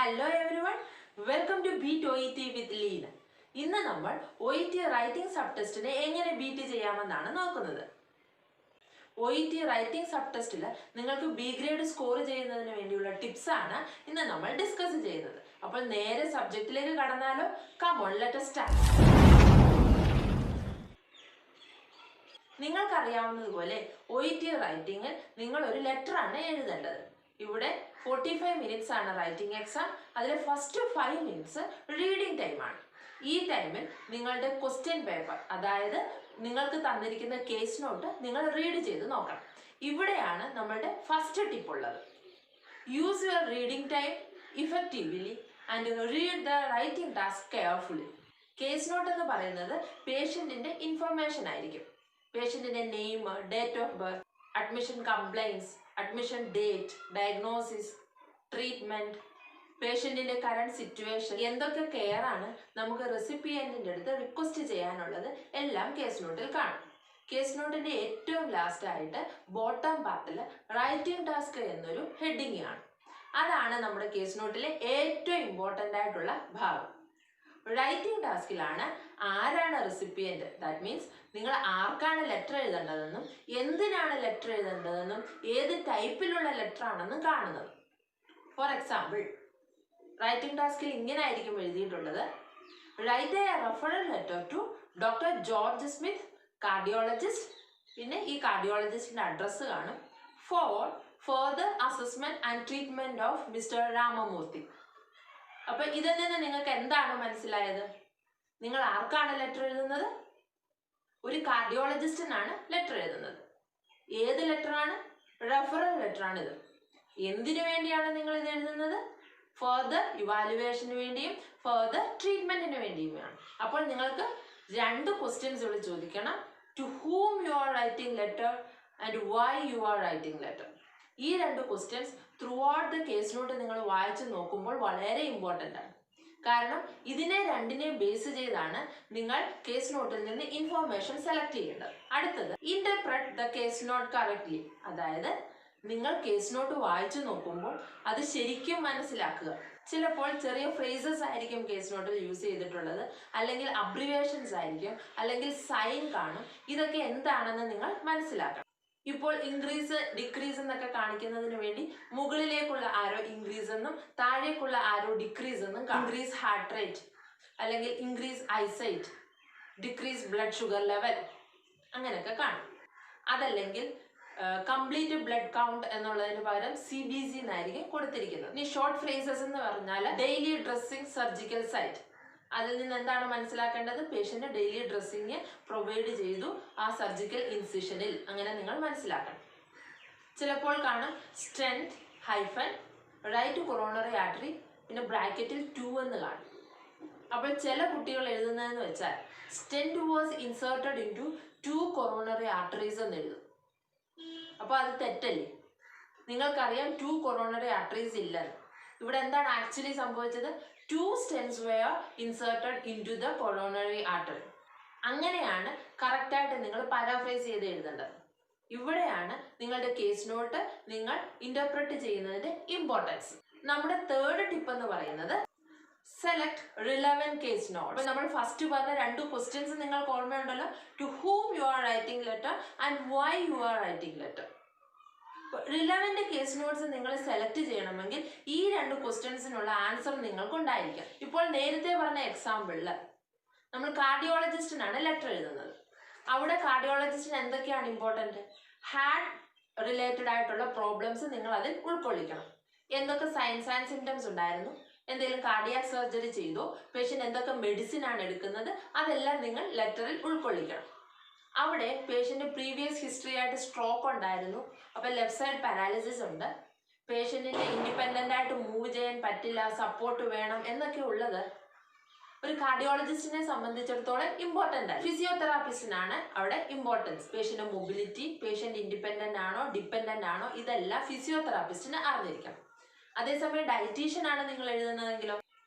Hello everyone, welcome to beat OET with Leena. ഇന്ന് നമ്മൾ OET writing sub ടെസ്റ്റിനെ എങ്ങനെ beat ചെയ്യാമെന്നാണ് നോക്കുന്നത്. OET റൈറ്റിംഗ് സബ് ടെസ്റ്റിൽ നിങ്ങൾക്ക് ബി ഗ്രേഡ് സ്കോർ ചെയ്യുന്നതിന് വേണ്ടിയുള്ള ടിപ്സ് ആണ് ഇന്ന് നമ്മൾ ഡിസ്കസ് ചെയ്യുന്നത്. അപ്പോൾ നേരെ സബ്ജക്റ്റിലേക്ക് കടന്നാലോ? Come on, let us start. നിങ്ങൾക്കറിയാവുന്നതുപോലെ OET റൈറ്റിംഗിൽ നിങ്ങൾ ഒരു ലെറ്റർ ആണ് എഴുതേണ്ടത്. ഇവിടെ 45 മിനിറ്റ്സ് ആണ് റൈറ്റിംഗ് എക്സാം. അതിലെ ഫസ്റ്റ് 5 മിനിറ്റ്സ് റീഡിംഗ് ടൈമാണ്. ഈ ടൈമിൽ നിങ്ങളുടെ ക്വസ്റ്റ്യൻ പേപ്പർ, അതായത് നിങ്ങൾക്ക് തന്നിരിക്കുന്ന കേസ് നോട്ട് നിങ്ങൾ റീഡ് ചെയ്ത് നോക്കണം. ഇവിടെയാണ് നമ്മളുടെ ഫസ്റ്റ് ടിപ്പ് ഉള്ളത്. Use your reading time effectively and read the writing task carefully. Case note എന്ന് പറയുന്നത് പേഷ്യൻറ്റിൻ്റെ ഇൻഫർമേഷൻ ആയിരിക്കും. പേഷ്യൻറ്റിൻ്റെ name, date of birth, admission complaints, admission date, diagnosis, treatment, പേഷ്യൻറ്റിൻ്റെ കറണ്ട് സിറ്റുവേഷൻ, എന്തൊക്കെ കെയർ ആണ് നമുക്ക് റെസിപ്പിയൻറ്റിൻ്റെ അടുത്ത് റിക്വസ്റ്റ് ചെയ്യാനുള്ളത് എല്ലാം കേസ് നോട്ടിൽ കാണും. കേസ് നോട്ടിൻ്റെ ഏറ്റവും ലാസ്റ്റ് ആയിട്ട് ബോട്ടം പാർട്ടിൽ റൈറ്റിംഗ് ടാസ്ക് എന്നൊരു ഹെഡിങ് ആണ്. അതാണ് നമ്മുടെ കേസ് നോട്ടിലെ ഏറ്റവും ഇമ്പോർട്ടൻ്റ് ആയിട്ടുള്ള ഭാഗം. റൈറ്റിംഗ് ടാസ്കിലാണ് ആരാണ് റെസിപ്പിയൻറ്റ്, ദാറ്റ് മീൻസ് നിങ്ങൾ ആർക്കാണ് ലെറ്റർ എഴുതേണ്ടതെന്നും എന്തിനാണ് ലെറ്റർ എഴുതേണ്ടതെന്നും ഏത് ടൈപ്പിലുള്ള ലെറ്റർ ആണെന്നും കാണുന്നത്. ഫോർ എക്സാമ്പിൾ, റൈറ്റിംഗ് ടാസ്കിൽ ഇങ്ങനെ ആയിരിക്കും എഴുതിയിട്ടുള്ളത്: write a referral letter to doctor George Smith, cardiologist. പിന്നെ ഈ കാർഡിയോളജിസ്റ്റിൻ്റെ അഡ്രസ്സ് കാണും. For further assessment and treatment of mister Ramamurthy. അപ്പോൾ ഇതിൽ നിന്ന് നിങ്ങൾക്ക് എന്താണ് മനസ്സിലായത്? നിങ്ങൾ ആർക്കാണ് ലെറ്റർ എഴുതുന്നത്? ഒരു കാർഡിയോളജിസ്റ്റിനാണ് ലെറ്റർ എഴുതുന്നത്. ഏത് ലെറ്ററാണ്? റെഫറൽ ലെറ്ററാണിത്. എന്തിനു വേണ്ടിയാണ് നിങ്ങൾ ഇത് എഴുതുന്നത്? ഫർദർ ഇവാലുവേഷന് വേണ്ടിയും ഫർദർ ട്രീറ്റ്മെന്റിന് വേണ്ടിയുമാണ്. അപ്പോൾ നിങ്ങൾക്ക് 2 ക്വസ്റ്റ്യൻസ് ഇവിടെ ചോദിക്കണം: to whom you are writing letter and why you are writing letter. ഈ 2 questions throughout the case note നിങ്ങൾ വായിച്ചു നോക്കുമ്പോൾ വളരെ ഇമ്പോർട്ടൻ്റ് ആണ്. കാരണം ഇതിനെ രണ്ടിനെയും ബേസ് ചെയ്താണ് നിങ്ങൾ കേസ് നോട്ടിൽ നിന്ന് ഇൻഫോർമേഷൻ സെലക്ട് ചെയ്യേണ്ടത്. അടുത്തത്, interpret the case note correctly. അതായത് നിങ്ങൾ കേസ് നോട്ട് വായിച്ചു നോക്കുമ്പോൾ അത് ശരിക്കും മനസ്സിലാക്കുക. ചിലപ്പോൾ ചെറിയ ഫ്രേസസ് ആയിരിക്കും കേസ് നോട്ടിൽ യൂസ് ചെയ്തിട്ടുള്ളത്, അല്ലെങ്കിൽ അബ്രിവേഷൻസ് ആയിരിക്കും, അല്ലെങ്കിൽ സൈൻ കാണും. ഇതൊക്കെ എന്താണെന്ന് നിങ്ങൾ മനസ്സിലാക്കണം. ഇപ്പോൾ ഇൻക്രീസ്, ഡിക്രീസ് എന്നൊക്കെ കാണിക്കുന്നതിന് വേണ്ടി മുകളിലേക്കുള്ള ആരോ ഇൻക്രീസ് എന്നും താഴേക്കുള്ള ആരോ ഡിക്രീസ് എന്നും, ഇൻക്രീസ് ഹാർട്ട് റേറ്റ്, അല്ലെങ്കിൽ increase eyesight, decrease blood sugar level, അങ്ങനെയൊക്കെ കാണും. അതല്ലെങ്കിൽ കംപ്ലീറ്റ് ബ്ലഡ് കൗണ്ട് എന്നുള്ളതിന് പകരം CBC എന്നായിരിക്കും കൊടുത്തിരിക്കുന്നത്. ഇനി ഷോർട്ട് ഫ്രേസസ് എന്ന് പറഞ്ഞാൽ ഡെയിലി ഡ്രസ്സിംഗ് സർജിക്കൽ സൈറ്റ്. അതിൽ നിന്ന് എന്താണ് മനസ്സിലാക്കേണ്ടത്? പേഷ്യന്റ് ഡെയിലി ഡ്രസ്സിങ് പ്രൊവൈഡ് ചെയ്തു ആ സർജിക്കൽ ഇൻസിഷനിൽ, അങ്ങനെ നിങ്ങൾ മനസ്സിലാക്കണം. ചിലപ്പോൾ കാണും stent hyphen right coronary artery, പിന്നെ ബ്രാക്കറ്റിൽ 2 എന്ന് കാണും. അപ്പോൾ ചില കുട്ടികൾ എഴുതുന്നതെന്ന് വെച്ചാൽ stent was inserted into 2 coronary arteries എന്ന് എഴുതും. അപ്പോൾ അത് തെറ്റല്ലേ? നിങ്ങൾക്കറിയാം 2 കൊറോണറി ആർട്ടറീസ് ഇല്ലെന്ന്. ഇവിടെ എന്താണ് ആക്ച്വലി സംഭവിച്ചത്? 2 stents were inserted into the coronary artery. അങ്ങനെയാണ് കറക്റ്റായിട്ട് നിങ്ങൾ പാരാഫ്രൈസ് ചെയ്ത് എഴുതേണ്ടത്. ഇവിടെയാണ് നിങ്ങളുടെ കേസ് നോട്ട് നിങ്ങൾ ഇന്റർപ്രറ്റ് ചെയ്യുന്നതിന്റെ ഇമ്പോർട്ടൻസ്. നമ്മുടെ തേർഡ് ടിപ്പ് എന്ന് പറയുന്നത് സെലക്ട് റിലവന്റ് കേസ് നോട്ട്. അപ്പോൾ നമ്മൾ ഫസ്റ്റ് പറഞ്ഞ 2 ക്വസ്റ്റ്യൻസ് നിങ്ങൾക്ക് ഓർമ്മയുണ്ടല്ലോ: to whom you are writing letter and why you are writing letter. Relevant case notes നിങ്ങൾ സെലക്ട് ചെയ്യണമെങ്കിൽ ഈ 2 ക്വസ്റ്റ്യൻസിനുള്ള ആൻസർ നിങ്ങൾക്ക് ഉണ്ടായിരിക്കാം. ഇപ്പോൾ നേരത്തെ പറഞ്ഞ എക്സാമ്പിളിൽ നമ്മൾ കാർഡിയോളജിസ്റ്റിനാണ് ലെറ്റർ എഴുതുന്നത്. അവിടെ കാർഡിയോളജിസ്റ്റിന് എന്തൊക്കെയാണ് ഇമ്പോർട്ടൻറ്റ്? ഹാർട്ട് റിലേറ്റഡ് ആയിട്ടുള്ള പ്രോബ്ലംസ് നിങ്ങൾ അതിൽ ഉൾക്കൊള്ളിക്കണം. എന്തൊക്കെ സൈൻസ് ആൻഡ് സിംറ്റംസ് ഉണ്ടായിരുന്നു, എന്തെങ്കിലും കാർഡിയാക് സർജറി ചെയ്തോ, പേഷ്യൻ്റ് എന്തൊക്കെ മെഡിസിൻ ആണ് എടുക്കുന്നത്, അതെല്ലാം നിങ്ങൾ ലെറ്ററിൽ ഉൾക്കൊള്ളിക്കണം. അവിടെ പേഷ്യൻ്റ് പ്രീവിയസ് ഹിസ്റ്ററി ആയിട്ട് സ്ട്രോക്ക് ഉണ്ടായിരുന്നു, അപ്പോൾ ലെഫ്റ്റ് സൈഡ് പാരാലിസിസ് ഉണ്ട്, പേഷ്യൻറ്റിന് ഇൻഡിപെൻഡൻ്റ് ആയിട്ട് മൂവ് ചെയ്യാൻ പറ്റില്ല, സപ്പോർട്ട് വേണം എന്നൊക്കെ ഉള്ളത് ഒരു കാർഡിയോളജിസ്റ്റിനെ സംബന്ധിച്ചിടത്തോളം ഇമ്പോർട്ടൻ്റ് ആണ്. ഫിസിയോതെറാപ്പിസ്റ്റിനാണ് അവിടെ importance. Patient mobility, patient independent ആണോ ഡിപ്പെൻഡൻ്റ് ആണോ, ഇതെല്ലാം ഫിസിയോതെറാപ്പിസ്റ്റിന് അറിഞ്ഞിരിക്കണം. അതേസമയം ഡയറ്റീഷ്യൻ ആണ് നിങ്ങൾ എഴുതുന്നതെങ്കിലോ,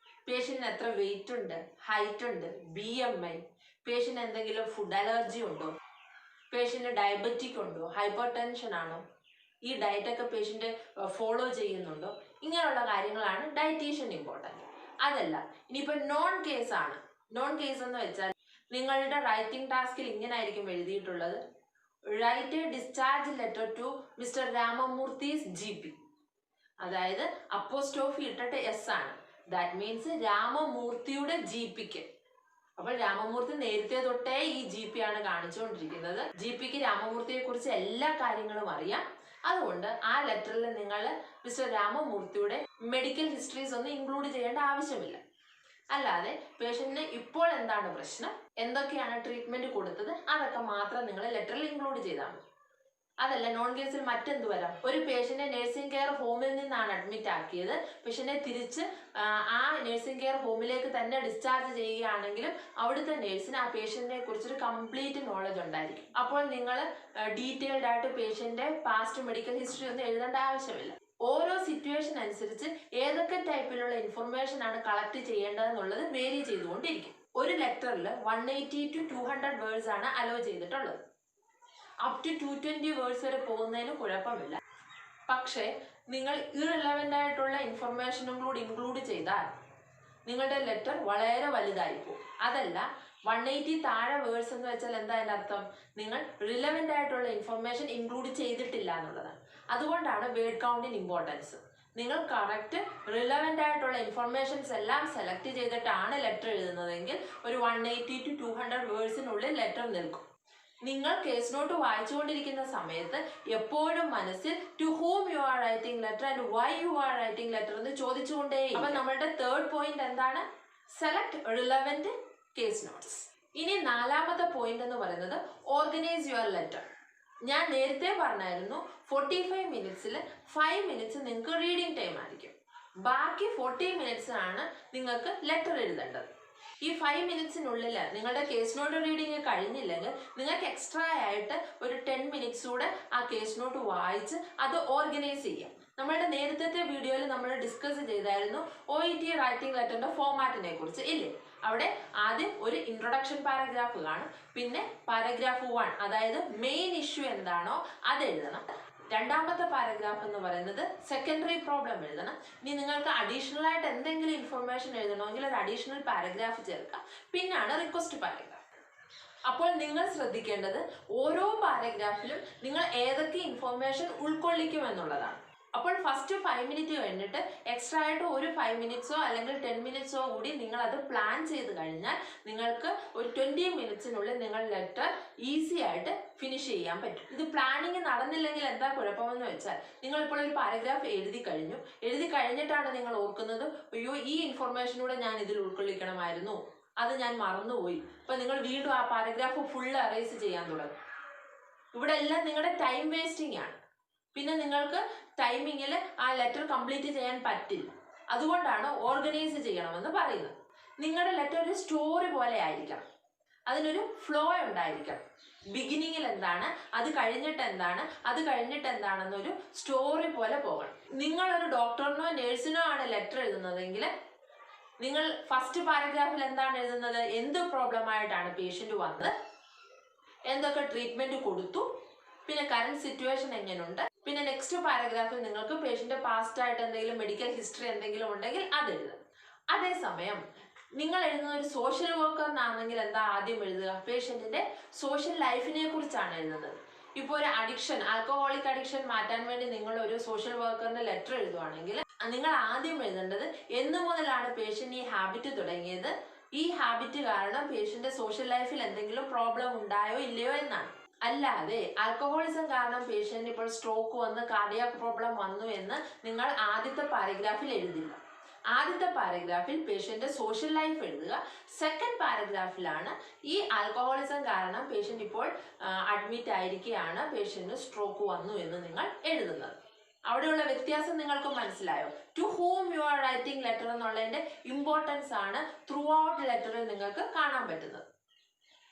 പേഷ്യൻറ്റിന് എത്ര വെയിറ്റ് ഉണ്ട്, ഹൈറ്റ് ഉണ്ട്, BMI, പേഷ്യൻ്റ് എന്തെങ്കിലും ഫുഡ് അലർജി ഉണ്ടോ, പേഷ്യൻ്റ് ഡയബറ്റിക് ഉണ്ടോ, ഹൈപ്പർ ടെൻഷൻ ആണോ, ഈ ഡയറ്റൊക്കെ പേഷ്യൻ്റ് ഫോളോ ചെയ്യുന്നുണ്ടോ, ഇങ്ങനെയുള്ള കാര്യങ്ങളാണ് ഡയറ്റീഷ്യൻ ഇമ്പോർട്ടൻറ്റ്. അതല്ല ഇനിയിപ്പോൾ നോൺ കേസ് ആണ്. നോൺ കേസ് എന്ന് വെച്ചാൽ നിങ്ങളുടെ റൈറ്റിംഗ് ടാസ്കിൽ ഇങ്ങനെ ആയിരിക്കും എഴുതിയിട്ടുള്ളത്: write a discharge letter to mister Ramamurthy's GP. അതായത് അപ്പോസ്ട്രോഫി ഇട്ടിട്ട് എസ് ആണ്. ദാറ്റ് മീൻസ് രാമമൂർത്തിയുടെ GPക്ക്. അപ്പോൾ രാമമൂർത്തി നേരത്തെ തൊട്ടേ ഈ GP ആണ് കാണിച്ചുകൊണ്ടിരിക്കുന്നത്. GPക്ക് രാമമൂർത്തിയെ കുറിച്ച് എല്ലാ കാര്യങ്ങളും അറിയാം. അതുകൊണ്ട് ആ ലെറ്ററിൽ നിങ്ങൾ മിസ്റ്റർ രാമമൂർത്തിയുടെ മെഡിക്കൽ ഹിസ്റ്ററീസ് ഒന്നും ഇൻക്ലൂഡ് ചെയ്യേണ്ട ആവശ്യമില്ല. അല്ലാതെ പേഷ്യന്റിന് ഇപ്പോൾ എന്താണ് പ്രശ്നം, എന്തൊക്കെയാണ് ട്രീറ്റ്മെന്റ് കൊടുത്തത്, അതൊക്കെ മാത്രം നിങ്ങൾ ലെറ്ററിൽ ഇൻക്ലൂഡ് ചെയ്താൽ മതി. അതല്ല നോൺ കേസിൽ മറ്റെന്ത് വരാം? ഒരു പേഷ്യന്റിനെ നഴ്സിംഗ് കെയർ ഹോമിൽ നിന്നാണ് അഡ്മിറ്റ് ആക്കിയത്. പേഷ്യന്റിനെ തിരിച്ച് ആ നഴ്സിംഗ് കെയർ ഹോമിലേക്ക് തന്നെ ഡിസ്ചാർജ് ചെയ്യുകയാണെങ്കിലും അവിടുത്തെ നഴ്സിന് ആ പേഷ്യന്റിനെ കുറിച്ചൊരു കംപ്ലീറ്റ് നോളജ് ഉണ്ടായിരിക്കും. അപ്പോൾ നിങ്ങൾ ഡീറ്റെയിൽഡ് ആയിട്ട് പേഷ്യന്റിന്റെ പാസ്റ്റ് മെഡിക്കൽ ഹിസ്റ്ററി ഒന്നും എഴുതേണ്ട ആവശ്യമില്ല. ഓരോ സിറ്റുവേഷൻ അനുസരിച്ച് ഏതൊക്കെ ടൈപ്പിലുള്ള ഇൻഫർമേഷൻ ആണ് കളക്ട് ചെയ്യേണ്ടതെന്നുള്ളത് വേരി ചെയ്തുകൊണ്ടിരിക്കും. ഒരു ലെറ്ററിൽ 180 to 200 വേർഡ്സ് ആണ് അലോ ചെയ്തിട്ടുള്ളത്. അപ് ടു 220 വേർഡ്സ് വരെ പോകുന്നതിന് കുഴപ്പമില്ല. പക്ഷേ നിങ്ങൾ ഇറലവൻ്റ് ആയിട്ടുള്ള ഇൻഫർമേഷനും കൂടി ഇൻക്ലൂഡ് ചെയ്താൽ നിങ്ങളുടെ ലെറ്റർ വളരെ വലുതായി പോകും. അതല്ല 180 താഴെ വേർഡ്സ് എന്ന് വെച്ചാൽ എന്താ അതിൻ്റെ അർത്ഥം? നിങ്ങൾ റിലവൻ്റ് ആയിട്ടുള്ള ഇൻഫർമേഷൻ ഇൻക്ലൂഡ് ചെയ്തിട്ടില്ല എന്നുള്ളതാണ്. അതുകൊണ്ടാണ് വേർഡ് കൗണ്ടിന് ഇമ്പോർട്ടൻസ്. നിങ്ങൾ കറക്റ്റ് റിലവൻ്റ് ആയിട്ടുള്ള ഇൻഫർമേഷൻസ് എല്ലാം സെലക്ട് ചെയ്തിട്ടാണ് ലെറ്റർ എഴുതുന്നതെങ്കിൽ ഒരു 180 to 200 വേർഡ്സിനുള്ളിൽ ലെറ്റർ നിൽക്കും. നിങ്ങൾ കേസ് നോട്ട് വായിച്ചുകൊണ്ടിരിക്കുന്ന സമയത്ത് എപ്പോഴും മനസ്സിൽ to whom you are writing letter and why you are writing letter എന്ന് ചോദിച്ചുകൊണ്ടേ. അപ്പൊ നമ്മളുടെ തേർഡ് പോയിന്റ് എന്താണ്? Select relevant case notes. ഇനി നാലാമത്തെ പോയിന്റ് എന്ന് പറയുന്നത് ഓർഗനൈസ് യുവർ ലെറ്റർ. ഞാൻ നേരത്തെ പറഞ്ഞായിരുന്നു 45 മിനിറ്റ്സിൽ 5 മിനിറ്റ്സ് നിങ്ങൾക്ക് റീഡിംഗ് ടൈം ആയിരിക്കും. ബാക്കി 40 മിനിറ്റ്സ് ആണ് നിങ്ങൾക്ക് ലെറ്റർ എഴുതേണ്ടത്. ഈ 5 മിനിറ്റ്സിനുള്ളിൽ നിങ്ങളുടെ കേസ് നോട്ട് റീഡിങ് കഴിഞ്ഞില്ലെങ്കിൽ നിങ്ങൾക്ക് എക്സ്ട്രാ ആയിട്ട് ഒരു 10 മിനിറ്റ്സ് കൂടെ ആ കേസ് നോട്ട് വായിച്ച് അത് ഓർഗനൈസ് ചെയ്യാം. നമ്മളുടെ നേരത്തെ വീഡിയോയിൽ നമ്മൾ ഡിസ്കസ് ചെയ്തായിരുന്നു OET റൈറ്റിംഗ് ലെറ്ററിന്റെ ഫോമാറ്റിനെ കുറിച്ച് ഇല്ലേ? അവിടെ ആദ്യം ഒരു ഇൻട്രൊഡക്ഷൻ പാരഗ്രാഫ് കാണും, പിന്നെ പാരഗ്രാഫ് 1 അതായത് മെയിൻ ഇഷ്യൂ എന്താണോ അത് എഴുതണം. രണ്ടാമത്തെ പാരഗ്രാഫ് എന്ന് പറയുന്നത് സെക്കൻഡറി പ്രോബ്ലം എഴുതണം. ഇനി നിങ്ങൾക്ക് അഡീഷണൽ ആയിട്ട് എന്തെങ്കിലും ഇൻഫർമേഷൻ എഴുതണമെങ്കിൽ ഒരു അഡീഷണൽ പാരഗ്രാഫ് ചേർക്കാം. പിന്നാണ് റിക്വസ്റ്റ് പാരഗ്രാഫ്. അപ്പോൾ നിങ്ങൾ ശ്രദ്ധിക്കേണ്ടത് ഓരോ പാരഗ്രാഫിലും നിങ്ങൾ ഏതൊക്കെ ഇൻഫർമേഷൻ ഉൾക്കൊള്ളിക്കും എന്നുള്ളതാണ്. അപ്പോൾ ഫസ്റ്റ് 5 മിനിറ്റ് കഴിഞ്ഞിട്ട് എക്സ്ട്രാ ആയിട്ട് ഒരു 5 മിനിറ്റ്സോ അല്ലെങ്കിൽ 10 മിനിറ്റ്സോ കൂടി നിങ്ങൾ അത് പ്ലാൻ ചെയ്ത് കഴിഞ്ഞാൽ നിങ്ങൾക്ക് ഒരു 20 മിനിറ്റ്സിനുള്ളിൽ നിങ്ങൾ ലെറ്റർ ഈസി ആയിട്ട് ഫിനിഷ് ചെയ്യാൻ പറ്റും. ഇത് പ്ലാനിങ് നടന്നില്ലെങ്കിൽ എന്താ കുഴപ്പമെന്ന് വെച്ചാൽ നിങ്ങളിപ്പോൾ ഒരു പാരഗ്രാഫ് എഴുതി കഴിഞ്ഞിട്ടാണ് നിങ്ങൾ ഓർക്കുന്നത് അയ്യോ ഈ ഇൻഫർമേഷനൂടെ ഞാൻ ഇതിൽ ഉൾക്കൊള്ളിക്കണമായിരുന്നു, അത് ഞാൻ മറന്നുപോയി. അപ്പം നിങ്ങൾ വീണ്ടും ആ പാരഗ്രാഫ് ഫുള്ള് അറേസ് ചെയ്യാൻ തുടങ്ങും. ഇവിടെ എല്ലാം നിങ്ങളുടെ ടൈം വേസ്റ്റിംഗ് ആണ്. പിന്നെ നിങ്ങൾക്ക് ടൈമിങ്ങിൽ ആ ലെറ്റർ കംപ്ലീറ്റ് ചെയ്യാൻ പറ്റില്ല. അതുകൊണ്ടാണ് ഓർഗനൈസ് ചെയ്യണമെന്ന് പറയുന്നത്. നിങ്ങളുടെ ലെറ്റർ ഒരു സ്റ്റോറി പോലെ ആയിരിക്കണം. അതിനൊരു ഫ്ലോ ഉണ്ടായിരിക്കണം. ബിഗിനിങ്ങിൽ എന്താണ്, അത് കഴിഞ്ഞിട്ട് എന്താണ്, അത് കഴിഞ്ഞിട്ട് എന്താണെന്നൊരു സ്റ്റോറി പോലെ പോകണം. നിങ്ങളൊരു ഡോക്ടറിനോ നേഴ്സിനോ ആണ് ലെറ്റർ എഴുതുന്നതെങ്കിൽ നിങ്ങൾ ഫസ്റ്റ് പാരഗ്രാഫിൽ എന്താണ് എഴുതുന്നത്? എന്ത് പ്രോബ്ലം ആയിട്ടാണ് പേഷ്യൻ്റ് വന്നത്, എന്തൊക്കെ ട്രീറ്റ്മെൻറ്റ് കൊടുത്തു, പിന്നെ കറണ്ട് സിറ്റുവേഷൻ എങ്ങനെയുണ്ട്, പിന്നെ നെക്സ്റ്റ് പാരഗ്രാഫിൽ നിങ്ങൾക്ക് പേഷ്യൻ്റെ പാസ്റ്റ് ആയിട്ട് എന്തെങ്കിലും മെഡിക്കൽ ഹിസ്റ്ററി എന്തെങ്കിലും ഉണ്ടെങ്കിൽ അത് എഴുതുക. അതേസമയം നിങ്ങൾ എഴുതുന്ന ഒരു സോഷ്യൽ വർക്കറിനാണെങ്കിൽ എന്താ ആദ്യം എഴുതുക? പേഷ്യൻറ്റിൻ്റെ സോഷ്യൽ ലൈഫിനെ കുറിച്ചാണ് എഴുതുന്നത്. ഇപ്പോൾ ഒരു അഡിക്ഷൻ, ആൽക്കഹോളിക് അഡിക്ഷൻ മാറ്റാൻ വേണ്ടി നിങ്ങൾ ഒരു സോഷ്യൽ വർക്കറിന് ലെറ്റർ എഴുതുവാണെങ്കിൽ നിങ്ങൾ ആദ്യം എഴുതേണ്ടത് എന്ന് മുതലാണ് പേഷ്യൻ്റ് ഈ ഹാബിറ്റ് തുടങ്ങിയത്, ഈ ഹാബിറ്റ് കാരണം പേഷ്യൻ്റെ സോഷ്യൽ ലൈഫിൽ എന്തെങ്കിലും പ്രോബ്ലം ഉണ്ടായോ ഇല്ലയോ എന്നാണ്. അല്ലാതെ ആൽക്കഹോളിസം കാരണം പേഷ്യൻ്റ് ഇപ്പോൾ സ്ട്രോക്ക് വന്ന് കാർഡിയാക് പ്രോബ്ലം വന്നു എന്ന് നിങ്ങൾ ആദ്യത്തെ പാരഗ്രാഫിൽ എഴുതില്ല. ആദ്യത്തെ പാരഗ്രാഫിൽ പേഷ്യൻ്റെ സോഷ്യൽ ലൈഫ് എഴുതുക. സെക്കൻഡ് പാരഗ്രാഫിലാണ് ഈ ആൽക്കഹോളിസം കാരണം പേഷ്യൻ്റ് ഇപ്പോൾ അഡ്മിറ്റ് ആയിരിക്കുകയാണ്, പേഷ്യൻ്റ് സ്ട്രോക്ക് വന്നു എന്ന് നിങ്ങൾ എഴുതുന്നത്. അവിടെയുള്ള വ്യത്യാസം നിങ്ങൾക്ക് മനസ്സിലായോ? To whom you are writing letter എന്നുള്ളതിൻ്റെ ഇമ്പോർട്ടൻസ് ആണ് ത്രൂ ഔട്ട് ലെറ്ററിൽ നിങ്ങൾക്ക് കാണാൻ പറ്റുന്നത്.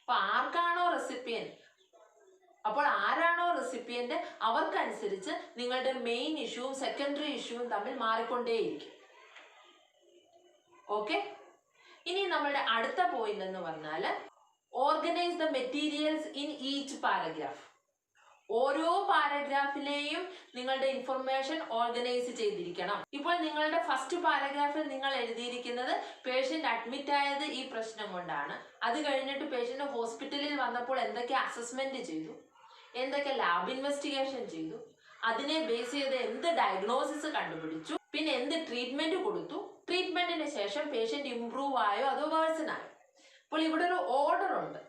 അപ്പോൾ ആർക്കാണോ റെസിപ്പിയൻറ്റ്, അപ്പോൾ ആരാണോ റെസിപ്പിയൻറ്റ് അവർക്കനുസരിച്ച് നിങ്ങളുടെ മെയിൻ ഇഷ്യൂവും സെക്കൻഡറി ഇഷ്യൂവും തമ്മിൽ മാറിക്കൊണ്ടേയിരിക്കും. ഓക്കെ, ഇനി നമ്മളുടെ അടുത്ത പോയിന്റ് എന്ന് പറഞ്ഞാൽ organise the materials in each paragraph. ഓരോ പാരഗ്രാഫിലെയും നിങ്ങളുടെ ഇൻഫർമേഷൻ ഓർഗനൈസ് ചെയ്തിരിക്കണം. ഇപ്പോൾ നിങ്ങളുടെ ഫസ്റ്റ് പാരഗ്രാഫിൽ നിങ്ങൾ എഴുതിയിരിക്കുന്നത് പേഷ്യന്റ് അഡ്മിറ്റ് ആയത് ഈ പ്രശ്നം കൊണ്ടാണ്, അത് കഴിഞ്ഞിട്ട് പേഷ്യന്റ് ഹോസ്പിറ്റലിൽ വന്നപ്പോൾ എന്തൊക്കെ അസസ്മെന്റ് ചെയ്തു, എന്തൊക്കെ ലാബ് ഇൻവെസ്റ്റിഗേഷൻ ചെയ്തു, അതിനെ ബേസ് ചെയ്ത് എന്ത് ഡയഗ്നോസിസ് കണ്ടുപിടിച്ചു, പിന്നെ എന്ത് ട്രീറ്റ്മെന്റ് കൊടുത്തു, ട്രീറ്റ്മെന്റിന് ശേഷം പേഷ്യന്റ് ഇംപ്രൂവ് ആയോ അതോ വേഴ്സൺ ആയോ. അപ്പോൾ ഇവിടെ ഒരു ഓർഡർ ഉണ്ട്,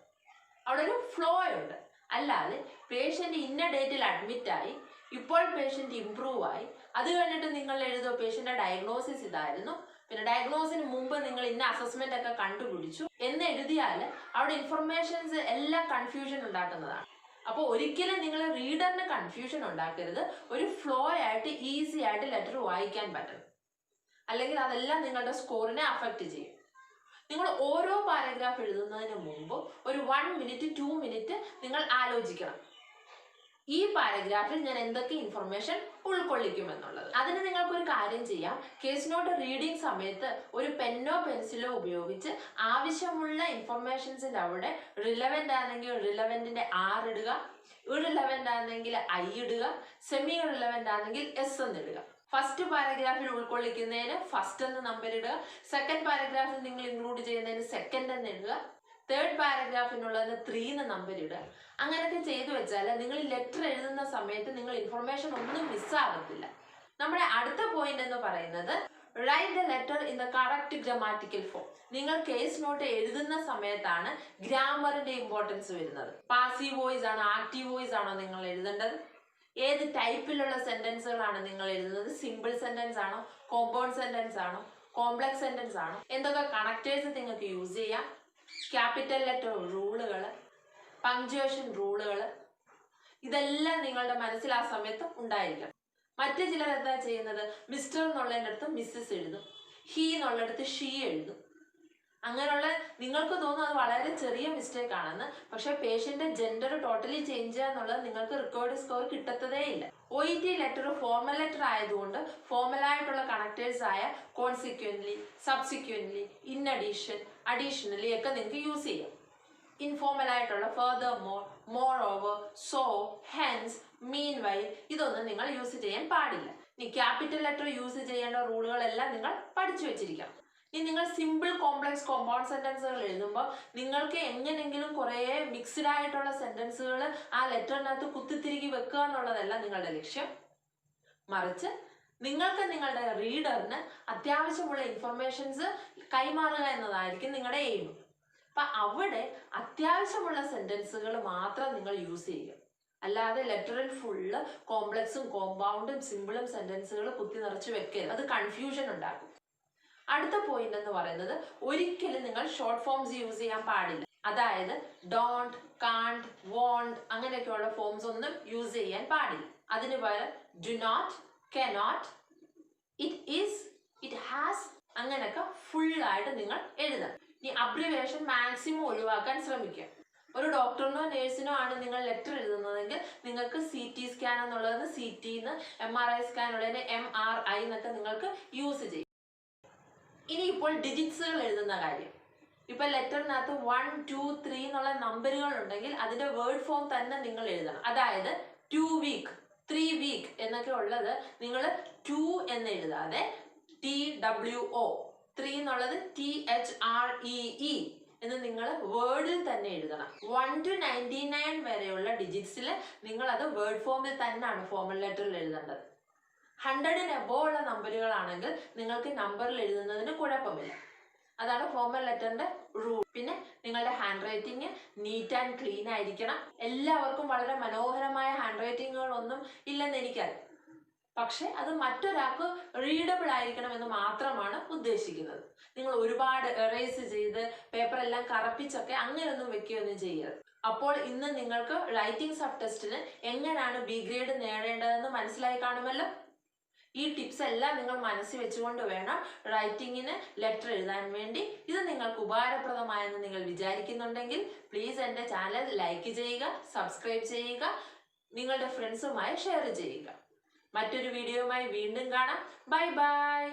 അവിടെ ഒരു ഫ്ലോ ഉണ്ട്. അല്ലാതെ പേഷ്യന്റ് ഇന്ന ഡേറ്റിൽ അഡ്മിറ്റ് ആയി, ഇപ്പോൾ പേഷ്യന്റ് ഇംപ്രൂവ് ആയി, അത് കഴിഞ്ഞിട്ട് നിങ്ങൾ എഴുതോ പേഷ്യന്റെ ഡയഗ്നോസിസ് ഇതായിരുന്നു, പിന്നെ ഡയഗ്നോസിന് മുമ്പ് നിങ്ങൾ ഇന്ന അസസ്മെന്റ് ഒക്കെ കണ്ടുപിടിച്ചു എന്ന് എഴുതിയാൽ അവിടെ ഇൻഫർമേഷൻസ് എല്ലാം കൺഫ്യൂഷൻ ഉണ്ടാക്കുന്നതാണ്. അപ്പോൾ ഒരിക്കലും നിങ്ങൾ റീഡറിന് കൺഫ്യൂഷൻ ഉണ്ടാക്കരുത്. ഒരു ഫ്ലോ ആയിട്ട് ഈസി ആയിട്ട് ലെറ്റർ വായിക്കാൻ പറ്റണം, അല്ലെങ്കിൽ അതെല്ലാം നിങ്ങളുടെ സ്കോറിനെ അഫക്റ്റ് ചെയ്യും. നിങ്ങൾ ഓരോ പാരഗ്രാഫ് എഴുതുന്നതിന് മുമ്പ് ഒരു 1 മിനിറ്റ് 2 മിനിറ്റ് നിങ്ങൾ ആലോചിക്കണം, ഈ പാരഗ്രാഫിൽ ഞാൻ എന്തൊക്കെ ഇൻഫർമേഷൻ ഉൾക്കൊള്ളിക്കുമെന്നുള്ളത്. അതിന് നിങ്ങൾക്കൊരു കാര്യം ചെയ്യാം. കേസ് നോട്ട് റീഡിങ് സമയത്ത് ഒരു പെന്നോ പെൻസിലോ ഉപയോഗിച്ച് ആവശ്യമുള്ള ഇൻഫർമേഷൻസിൻ്റെ അവിടെ റിലവൻ്റ് ആണെങ്കിൽ റിലവൻറ്റിൻ്റെ R ഇടുക, ഇറിലവൻ്റ് ആണെങ്കിൽ I ഇടുക, സെമി റിലവൻ്റ് ആണെങ്കിൽ S എന്നിടുക. ഫസ്റ്റ് പാരഗ്രാഫിൽ ഉൾക്കൊള്ളിക്കുന്നതിന് ഫസ്റ്റ് എന്ന് നമ്പർ ഇടുക, സെക്കൻഡ് പാരഗ്രാഫിൽ നിങ്ങൾ ഇൻക്ലൂഡ് ചെയ്യുന്നതിന് സെക്കൻഡ് എന്ന് ഇടുക, തേർഡ് പാരഗ്രാഫിനുള്ളതിന് 3 എന്ന് നമ്പർ ഇടുക. അങ്ങനെയൊക്കെ ചെയ്തു വെച്ചാൽ നിങ്ങൾ ലെറ്റർ എഴുതുന്ന സമയത്ത് നിങ്ങൾ ഇൻഫർമേഷൻ ഒന്നും മിസ്സാകത്തില്ല. നമ്മുടെ അടുത്ത പോയിന്റ് എന്ന് പറയുന്നത് write the letter in the correct grammatical form. നിങ്ങൾ കേസ് നോട്ട് എഴുതുന്ന സമയത്താണ് ഗ്രാമറിന്റെ ഇമ്പോർട്ടൻസ് വരുന്നത്. പാസീവ് വോയിസ് ആണോ ആക്റ്റീവ് വോയിസ് ആണോ നിങ്ങൾ എഴുതേണ്ടത്, ഏത് ടൈപ്പിലുള്ള സെന്റൻസുകളാണ് നിങ്ങൾ എഴുതുന്നത്, സിമ്പിൾ സെന്റൻസ് ആണോ, കോമ്പൗണ്ട് സെന്റൻസ് ആണോ, കോംപ്ലക്സ് സെന്റൻസ് ആണോ, എന്തൊക്കെ കണക്ടേഴ്സ് നിങ്ങൾക്ക് യൂസ് ചെയ്യാം, ക്യാപിറ്റൽ ലെറ്റർ റൂളുകൾ, പങ്ക്ച്വേഷൻ റൂളുകൾ, ഇതെല്ലാം നിങ്ങളുടെ മനസ്സിൽ ആ സമയത്ത് ഉണ്ടായിരിക്കണം. മറ്റു ചിലർ എന്താ ചെയ്യുന്നത്, മിസ്റ്റർ എന്നുള്ളതിനടുത്ത് മിസ്സസ് എഴുതും, ഹീ എന്നുള്ളിടത്ത് ഷീ എഴുതും. അങ്ങനെയുള്ള നിങ്ങൾക്ക് തോന്നും അത് വളരെ ചെറിയ മിസ്റ്റേക്ക് ആണെന്ന്, പക്ഷെ പേഷ്യന്റെ ജെൻഡർ ടോട്ടലി ചേഞ്ച് ചെയ്യുക എന്നുള്ളത് നിങ്ങൾക്ക് റെക്കോർഡ് സ്കോർ കിട്ടത്തതേ ഇല്ല. OET ലെറ്റർ ഫോർമൽ ലെറ്റർ ആയതുകൊണ്ട് ഫോർമൽ ആയിട്ടുള്ള കണക്ടേഴ്സ് ആയ consequently, subsequently, in addition, additionally ഒക്കെ നിങ്ങൾക്ക് യൂസ് ചെയ്യാം. ഇൻഫോർമൽ ആയിട്ടുള്ള furthermore, moreover, so, hence, meanwhile ഇതൊന്നും നിങ്ങൾ യൂസ് ചെയ്യാൻ പാടില്ല. ഇനി ക്യാപിറ്റൽ ലെറ്റർ യൂസ് ചെയ്യേണ്ട റൂളുകളെല്ലാം നിങ്ങൾ പഠിച്ചു വെച്ചിരിക്കണം. ഇനി നിങ്ങൾ സിമ്പിൾ കോംപ്ലക്സ് കോമ്പൗണ്ട് സെന്റൻസുകൾ എഴുതുമ്പോൾ നിങ്ങൾക്ക് എങ്ങനെയെങ്കിലും കുറേ മിക്സ്ഡ് ആയിട്ടുള്ള സെന്റൻസുകൾ ആ ലെറ്ററിനകത്ത് കുത്തിത്തിരികി വെക്കുക എന്നുള്ളതല്ല നിങ്ങളുടെ ലക്ഷ്യം. മറിച്ച് നിങ്ങൾക്ക് നിങ്ങളുടെ റീഡറിന് അത്യാവശ്യമുള്ള ഇൻഫർമേഷൻസ് കൈമാറുക എന്നതായിരിക്കും നിങ്ങളുടെ എയിം. അപ്പം അവിടെ അത്യാവശ്യമുള്ള സെന്റൻസുകൾ മാത്രം നിങ്ങൾ യൂസ് ചെയ്യുക. അല്ലാതെ ലെറ്ററിൽ ഫുള്ള് കോംപ്ലക്സും കോമ്പൗണ്ടും സിമ്പിളും സെന്റൻസുകൾ കുത്തി നിറച്ച് വെക്കരുത്, അത് കൺഫ്യൂഷൻ ഉണ്ടാക്കും. അടുത്ത പോയിന്റ് എന്ന് പറയുന്നത് ഒരിക്കലും നിങ്ങൾ ഷോർട്ട് ഫോംസ് യൂസ് ചെയ്യാൻ പാടില്ല. അതായത് ഡോണ്ട്, കാണ്ട്, വോണ്ട് അങ്ങനെയൊക്കെയുള്ള ഫോംസ് ഒന്നും യൂസ് ചെയ്യാൻ പാടില്ല. അതിന് പകരം do not, cannot, it is, it has അങ്ങനെയൊക്കെ ഫുള്ളായിട്ട് നിങ്ങൾ എഴുതണം. ഈ അബ്രിവേഷൻ മാക്സിമം ഒഴിവാക്കാൻ ശ്രമിക്കുക. ഒരു ഡോക്ടറിനോ നേഴ്സിനോ ആണ് നിങ്ങൾ ലെറ്റർ എഴുതുന്നതെങ്കിൽ നിങ്ങൾക്ക് CT സ്കാൻ എന്നുള്ളതിന് CT എന്ന്, MRI സ്കാൻ ഉള്ളതിന് MRI എന്നൊക്കെ നിങ്ങൾക്ക് യൂസ് ചെയ്യും. ഇനി ഇപ്പോൾ ഡിജിറ്റ്സുകൾ എഴുതുന്ന കാര്യം. ഇപ്പൊ ലെറ്ററിനകത്ത് 1, 2, 3 എന്നുള്ള നമ്പറുകൾ ഉണ്ടെങ്കിൽ അതിന്റെ വേർഡ് ഫോം തന്നെ നിങ്ങൾ എഴുതണം. അതായത് 2 വീക്ക്, 3 വീക്ക് എന്നൊക്കെ ഉള്ളത് നിങ്ങൾ 2 എന്ന് എഴുതാതെ TWO, 3 എന്നുള്ളത് THREE എന്ന് നിങ്ങൾ വേർഡിൽ തന്നെ എഴുതണം. 1 to 99 വരെയുള്ള ഡിജിറ്റ്സിൽ നിങ്ങൾ അത് വേർഡ് ഫോമിൽ തന്നെയാണ് ഫോർമൽ ലെറ്ററിൽ എഴുതേണ്ടത്. 100-ന് എബോവ് ഉള്ള നമ്പറുകളാണെങ്കിൽ നിങ്ങൾക്ക് നമ്പറിൽ എഴുതുന്നതിന് കുഴപ്പമില്ല. അതാണ് ഫോർമൽ ലെറ്ററിന്റെ റൂൾ. പിന്നെ നിങ്ങളുടെ hand writing neat and clean ആയിരിക്കണം. എല്ലാവർക്കും വളരെ മനോഹരമായ ഹാൻഡ് റൈറ്റിങ്ങുകളൊന്നും ഇല്ലെന്ന് എനിക്കറിയാം. പക്ഷെ അത് മറ്റൊരാൾക്ക് റീഡബിൾ ആയിരിക്കണം എന്ന് മാത്രമാണ് ഉദ്ദേശിക്കുന്നത്. നിങ്ങൾ ഒരുപാട് എറേസ് ചെയ്ത് പേപ്പറെല്ലാം കറപ്പിച്ചൊക്കെ അങ്ങനെയൊന്നും വെക്കുകയൊന്നും ചെയ്യരുത്. അപ്പോൾ ഇന്ന് നിങ്ങൾക്ക് റൈറ്റിംഗ് സബ് ടെസ്റ്റിന് എങ്ങനെയാണ് B ഗ്രേഡ് നേടേണ്ടതെന്ന് മനസ്സിലായി കാണുമല്ലോ. ഈ ടിപ്സ് എല്ലാം നിങ്ങൾ മനസ്സിൽ വെച്ചുകൊണ്ട് വേണം റൈറ്റിങ്ങിന് ലെറ്റർ എഴുതാൻ വേണ്ടി. ഇത് നിങ്ങൾക്ക് ഉപകാരപ്രദമായെന്ന് നിങ്ങൾ വിചാരിക്കുന്നുണ്ടെങ്കിൽ പ്ലീസ് എൻ്റെ ചാനൽ ലൈക്ക് ചെയ്യുക, സബ്സ്ക്രൈബ് ചെയ്യുക, നിങ്ങളുടെ ഫ്രണ്ട്സുമായി ഷെയർ ചെയ്യുക. മറ്റൊരു വീഡിയോയുമായി വീണ്ടും കാണാം. Bye bye.